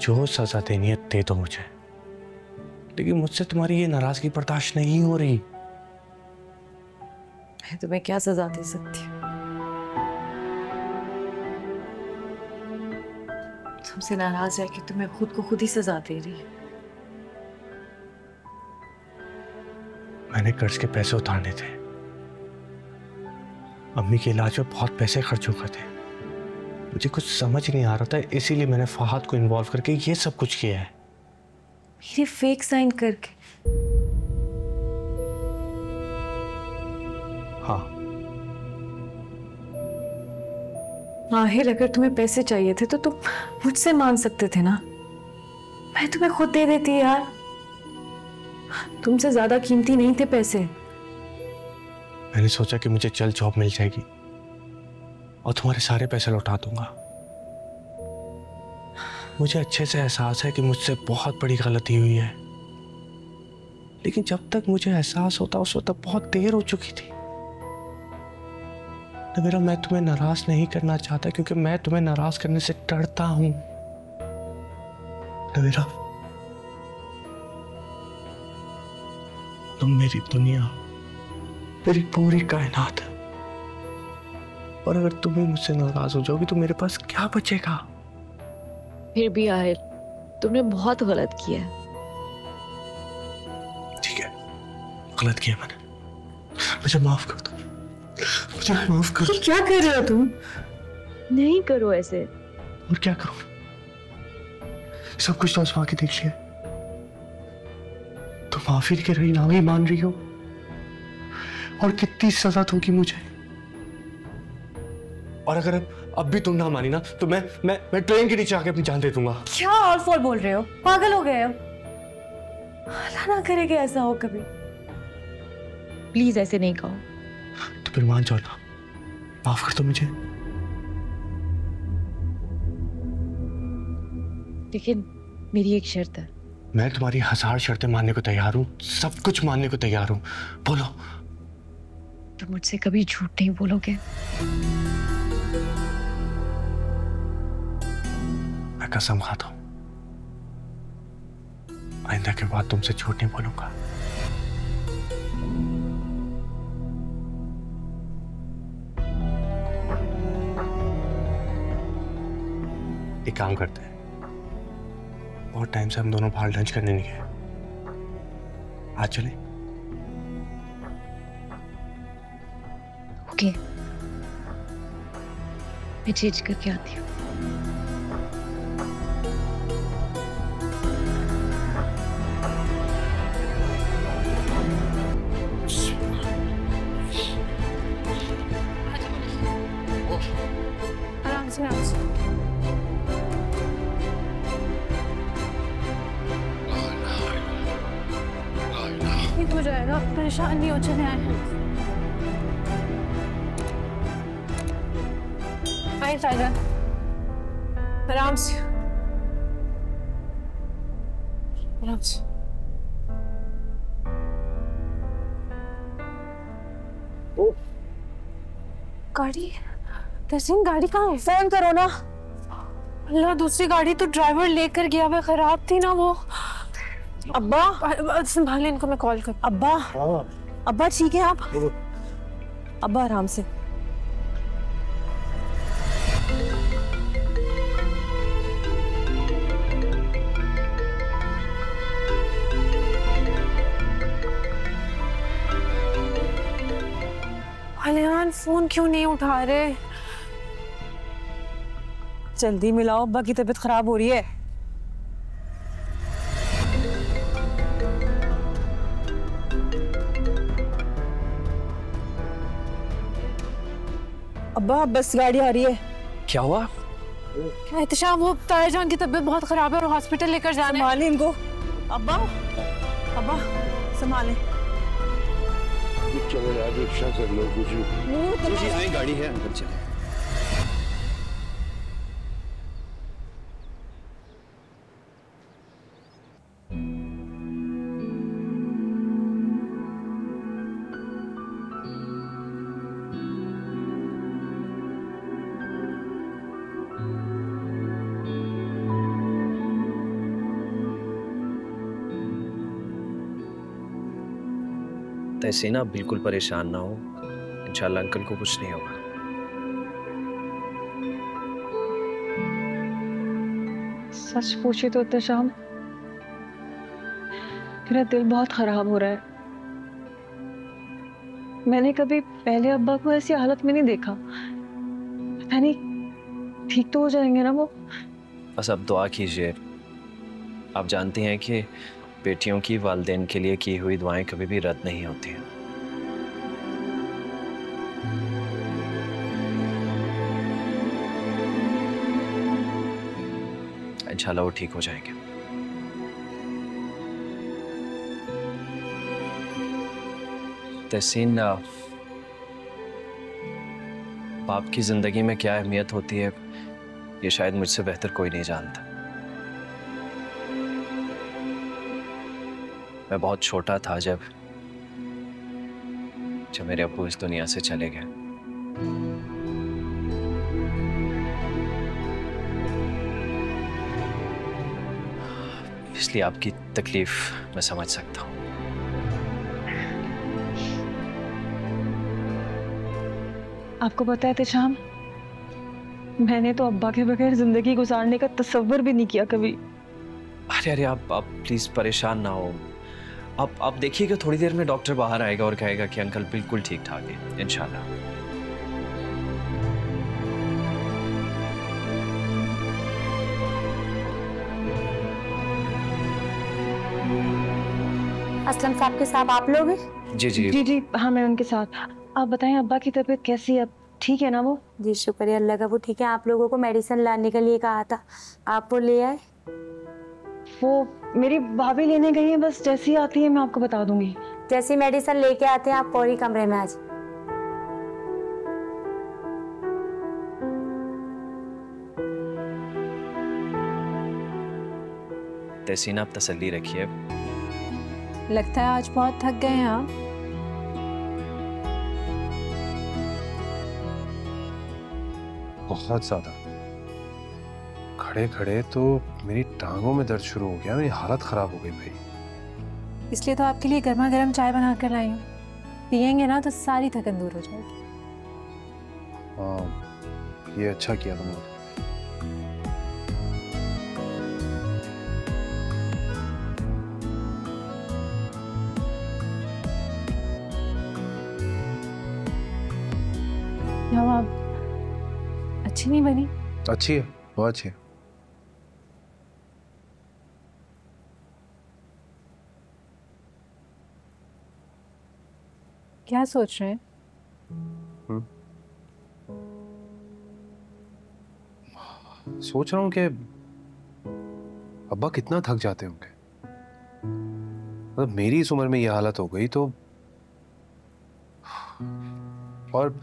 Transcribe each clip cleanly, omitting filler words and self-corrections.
जो सजा देनी है दे दो मुझे, लेकिन मुझसे तुम्हारी ये नाराजगी बर्दाश्त नहीं हो रही। मैं तुम्हें क्या सजा दे सकती हूँ? तुमसे नाराज है कि तुम्हें खुद को खुद ही सजा दे रही है। मैंने कर्ज के पैसे उतारने थे, अम्मी के इलाज में बहुत पैसे खर्च हो गए थे, मुझे कुछ समझ नहीं आ रहा था, इसीलिए मैंने फहद को इन्वॉल्व करके ये सब कुछ किया है। मेरे फेक साइन करके? हाँ। आहिर, अगर तुम्हें पैसे चाहिए थे तो तुम मुझसे मांग सकते थे ना, मैं तुम्हें खुद दे देती यार। तुमसे ज्यादा कीमती नहीं थे पैसे। मैंने सोचा कि मुझे जल्द जॉब मिल जाएगी और तुम्हारे सारे पैसे लौटा दूंगा। मुझे अच्छे से एहसास है कि मुझसे बहुत बड़ी गलती हुई है, लेकिन जब तक मुझे एहसास होता उस वक्त बहुत देर हो चुकी थी। नवीरा, मैं तुम्हें नाराज नहीं करना चाहता क्योंकि मैं तुम्हें नाराज करने से डरता हूं। नवीरा, तुम मेरी दुनिया, मेरी पूरी कायनात, और अगर तुम भी मुझसे नाराज हो जाओगी तो मेरे पास क्या बचेगा? फिर भी आहिर, तुमने बहुत गलत किया है। ठीक है, गलत किया मैंने, मुझे माफ कर दो, मुझे माफ कर दो। क्या कर रहे हो तुम? नहीं करो ऐसे। और क्या करूं? सब कुछ तो आजमा के देख लिया। तुम माफी के रही ना ही मान रही हो, और कितनी सजा दोगी मुझे? और अगर अब भी तुम ना मानी ना तो मैं ट्रेन के नीचे आके अपनी जान दे दूंगा। क्या और फॉल बोल रहे हो? पागल हो गए हो? अल्लाह ना करे कि ऐसा हो कभी। प्लीज ऐसे नहीं कहो। तो फिर मान जाओ ना, माफ कर दो मुझे। लेकिन मेरी एक शर्त है। मैं तुम्हारी 1000 शर्तें मानने को तैयार हूं, सब कुछ मानने को तैयार हूं, बोलो। तुम मुझसे कभी झूठ नहीं बोलोगे? मैं कसम खाता हूं, आइंदा के बाद तुमसे झूठ नहीं बोलूंगा। एक काम करते हैं, बहुत टाइम से हम दोनों बाहर लंच करने नहीं गए, आज चले? ओके, मैं चेंज करके आती हूँ। आराम से, आराम से। ठीक हो जाएगा, परेशान नहीं हो, चले आए हैं। आए साइरा, आराम से, आराम से। गाड़ी, तहसीन गाड़ी कहाँ है? फोन करो ना। अल्लाह, दूसरी गाड़ी तो ड्राइवर लेकर गया, वो खराब थी ना वो। अब्बा संभाले इनको, मैं कॉल कर। अब्बा, अब्बा ठीक है आप? अब्बा आराम से। अलियान फोन क्यों नहीं उठा रहे? जल्दी मिलाओ, अब्बा की तबीयत खराब हो रही है। अब्बा बस गाड़ी आ रही है। क्या हुआ? एहतिशाम, वो ताया जान की तबीयत बहुत खराब है और हॉस्पिटल लेकर जाना है। संभालें इनको। अब्बा, अब्बा संभालें। चलो यार, रिक्शा कर लो कुछ। जी आए, गाड़ी है, अंदर चले। तहसीना, आप बिल्कुल परेशान ना हो, इंशाल्लाह अंकल को कुछ नहीं होगा। सच पूछे तो एहतशाम, मेरा दिल बहुत खराब हो रहा है। मैंने कभी पहले अब्बा को ऐसी हालत में नहीं देखा। पता नहीं ठीक तो हो जाएंगे ना वो। बस अब दुआ कीजिए। आप जानती हैं कि बेटियों की वालिदैन के लिए की हुई दुआएं कभी भी रद्द नहीं होती हैं। इंशाल्लाह वो ठीक हो जाएंगे। तहसीन, बाप की जिंदगी में क्या अहमियत होती है ये शायद मुझसे बेहतर कोई नहीं जानता। मैं बहुत छोटा था जब मेरे अब्बू इस दुनिया से चले गए। इसलिए आपकी तकलीफ मैं समझ सकता हूँ। आपको पता है एहतशाम, मैंने तो अब्बा के बगैर जिंदगी गुजारने का तसव्वुर भी नहीं किया कभी। अरे अरे, आप प्लीज परेशान ना हो। आप देखिएगा, थोड़ी देर में डॉक्टर बाहर आएगा और कहेगा कि अंकल बिल्कुल ठीक ठाक है इंशाल्लाह। असलम साहब के साथ आप लोग हैं? जी जी जी जी हाँ, मैं उनके साथ। आप बताएं अब्बा की तबीयत कैसी है? अब ठीक है ना वो? जी शुक्र है अल्लाह का, वो ठीक है। आप लोगों को मेडिसिन लाने के लिए कहा था, आप वो ले आए? वो मेरी भाभी लेने गई है, बस जैसी आती है मैं आपको बता दूंगी। जैसी मेडिसिन लेके आते हैं आप फौरी कमरे में आ जाए। तहसीन, आप तसल्ली रखिए। लगता है आज बहुत थक गए हैं आप। बहुत ज्यादा। खड़े खड़े तो मेरी टांगों में दर्द शुरू हो गया, मेरी हालत खराब हो गई भाई। इसलिए तो आपके लिए गर्मा गर्म चाय बना कर लाई हूँ, पियेंगे ना तो सारी थकन दूर हो जाएगी। हाँ, ये अच्छा किया तुमने। जवाब अच्छी नहीं बनी? अच्छी है, बहुत अच्छी है। क्या सोच रहे हैं? सोच रहा हूँ कि अब्बा कितना थक जाते होंगे। मतलब मेरी इस उम्र में ये हालत हो गई तो। और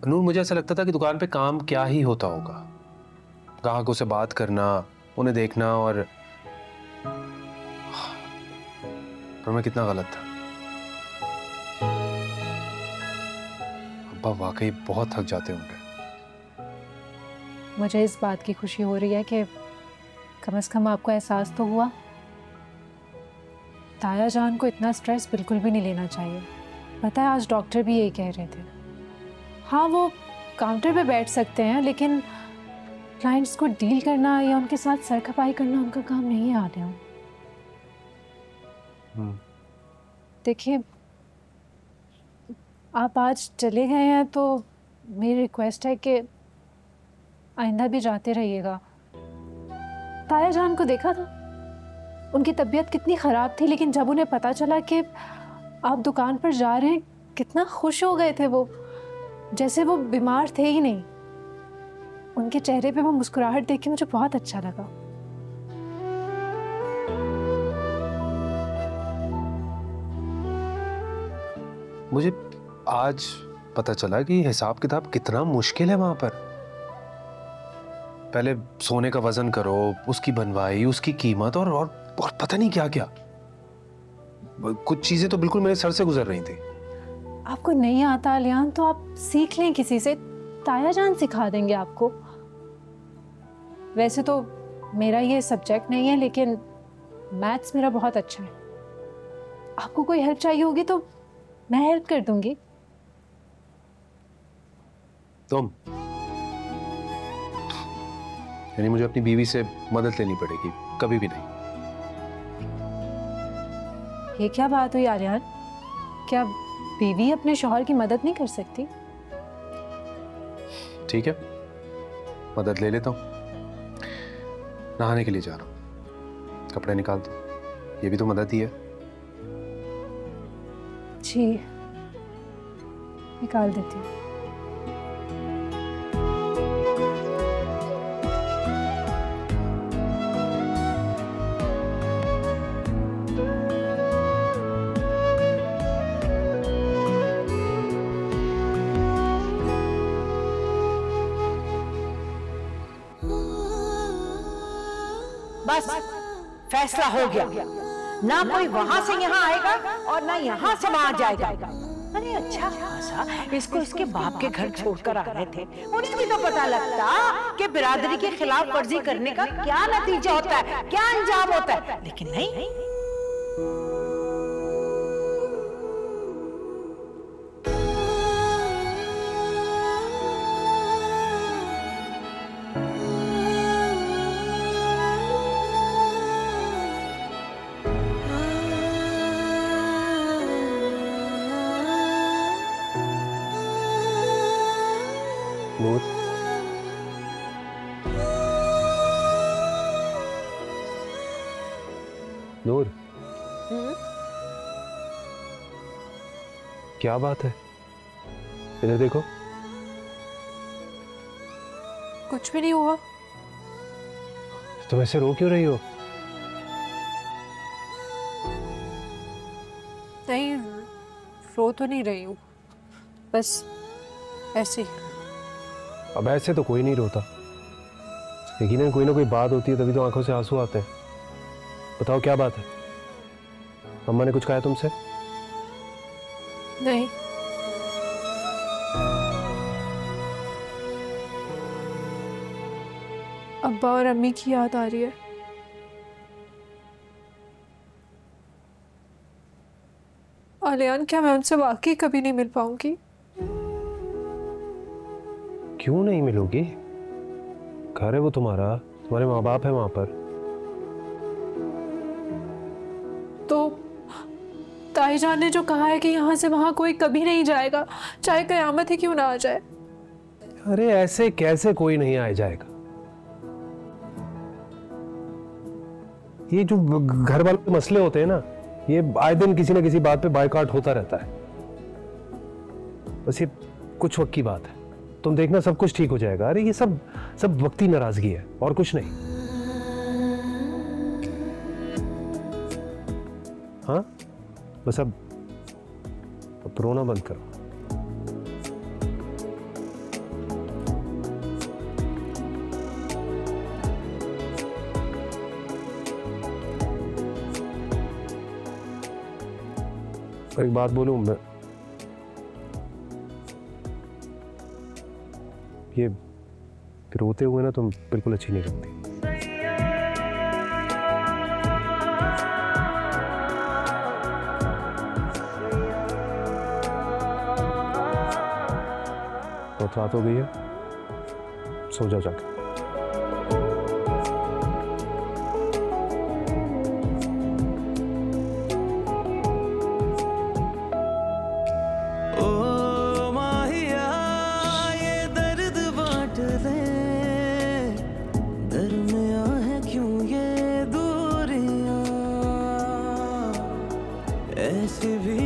नूर, मुझे ऐसा लगता था कि दुकान पे काम क्या ही होता होगा, ग्राहकों से बात करना, उन्हें देखना, और मैं कितना गलत था। अब्बा वाकई बहुत थक जाते होंगे। मुझे इस बात की खुशी हो रही है कि कम से कम आपको एहसास तो हुआ। ताया जान को इतना स्ट्रेस बिल्कुल भी नहीं लेना चाहिए। पता है आज डॉक्टर भी यही कह रहे थे। हाँ, वो काउंटर पे बैठ सकते हैं लेकिन क्लाइंट्स को डील करना या उनके साथ सरखपाई करना उनका काम नहीं है आलिया। देखिए, आप आज चले गए हैं तो मेरी रिक्वेस्ट है कि आइंदा भी जाते रहिएगा। ताया जान को देखा था, उनकी तबीयत कितनी ख़राब थी, लेकिन जब उन्हें पता चला कि आप दुकान पर जा रहे हैं, कितना खुश हो गए थे वो, जैसे वो बीमार थे ही नहीं। उनके चेहरे पे वो मुस्कुराहट देख के मुझे बहुत अच्छा लगा। मुझे आज पता चला कि हिसाब किताब कितना मुश्किल है वहां पर। पहले सोने का वजन करो, उसकी बनवाई, उसकी कीमत, और पता नहीं क्या क्या। कुछ चीजें तो बिल्कुल मेरे सर से गुजर रही थी। आपको नहीं आता अलियान तो आप सीख लें किसी से, ताया जान सिखा देंगे आपको। वैसे तो मेरा ये सब्जेक्ट नहीं है, लेकिन मैथ्स मेरा बहुत अच्छा है। आपको कोई हेल्प चाहिए होगी तो मैं हेल्प कर दूंगी। तुम यानी मुझे अपनी बीवी से मदद लेनी पड़ेगी? कभी भी नहीं। ये क्या बात हुई आर्यन? क्या बीवी अपने शौहर की मदद नहीं कर सकती? ठीक है, मदद ले लेता हूँ। नहाने के लिए जा रहा हूँ, कपड़े निकाल दो। ये भी तो मदद ही है। जी, निकाल देती हूँ। बस फैसला हो गया। ना कोई वहां से यहाँ आएगा और ना यहाँ से वहां जाएगा। अरे अच्छा खासा इसको इसके बाप के घर छोड़कर आ रहे थे, उन्हें भी तो पता लगता कि बिरादरी की खिलाफ वर्जी करने का क्या नतीजा होता है, क्या अंजाम होता है, लेकिन नहीं। नूर, नूर, क्या बात है? इधर देखो। कुछ भी नहीं हुआ। तुम ऐसे रो क्यों रही हो? नहीं, रो तो नहीं रही हूँ, बस ऐसे ही। अब ऐसे तो कोई नहीं रोता, यकीनन कोई ना कोई बात होती है तभी तो आंखों से आंसू आते हैं। बताओ क्या बात है? अम्मा ने कुछ कहा तुमसे? नहीं। अब्बा और अम्मी की याद आ रही है। आलियान, क्या मैं उनसे वाकई कभी नहीं मिल पाऊंगी? क्यों नहीं मिलोगी? घर है वो तुम्हारा, तुम्हारे माँ बाप है वहां पर। तो ताईजान ने जो कहा है कि यहाँ से वहां कोई कभी नहीं जाएगा, चाहे कयामत ही क्यों ना आ जाए। अरे ऐसे कैसे कोई नहीं आ जाएगा? ये जो घर वालों के मसले होते हैं ना, ये आए दिन किसी ना किसी बात पे बायकॉट होता रहता है। बस ये कुछ वक्त की बात है, तुम देखना सब कुछ ठीक हो जाएगा। अरे ये सब वक्ती नाराजगी है और कुछ नहीं। हाँ, बस अब रोना बंद करो। एक बात बोलूं मैं, ये रोते हुए ना तुम बिल्कुल अच्छी नहीं लगती। बहुत रात हो गई है, सो जाओ जाके। ऐसे भी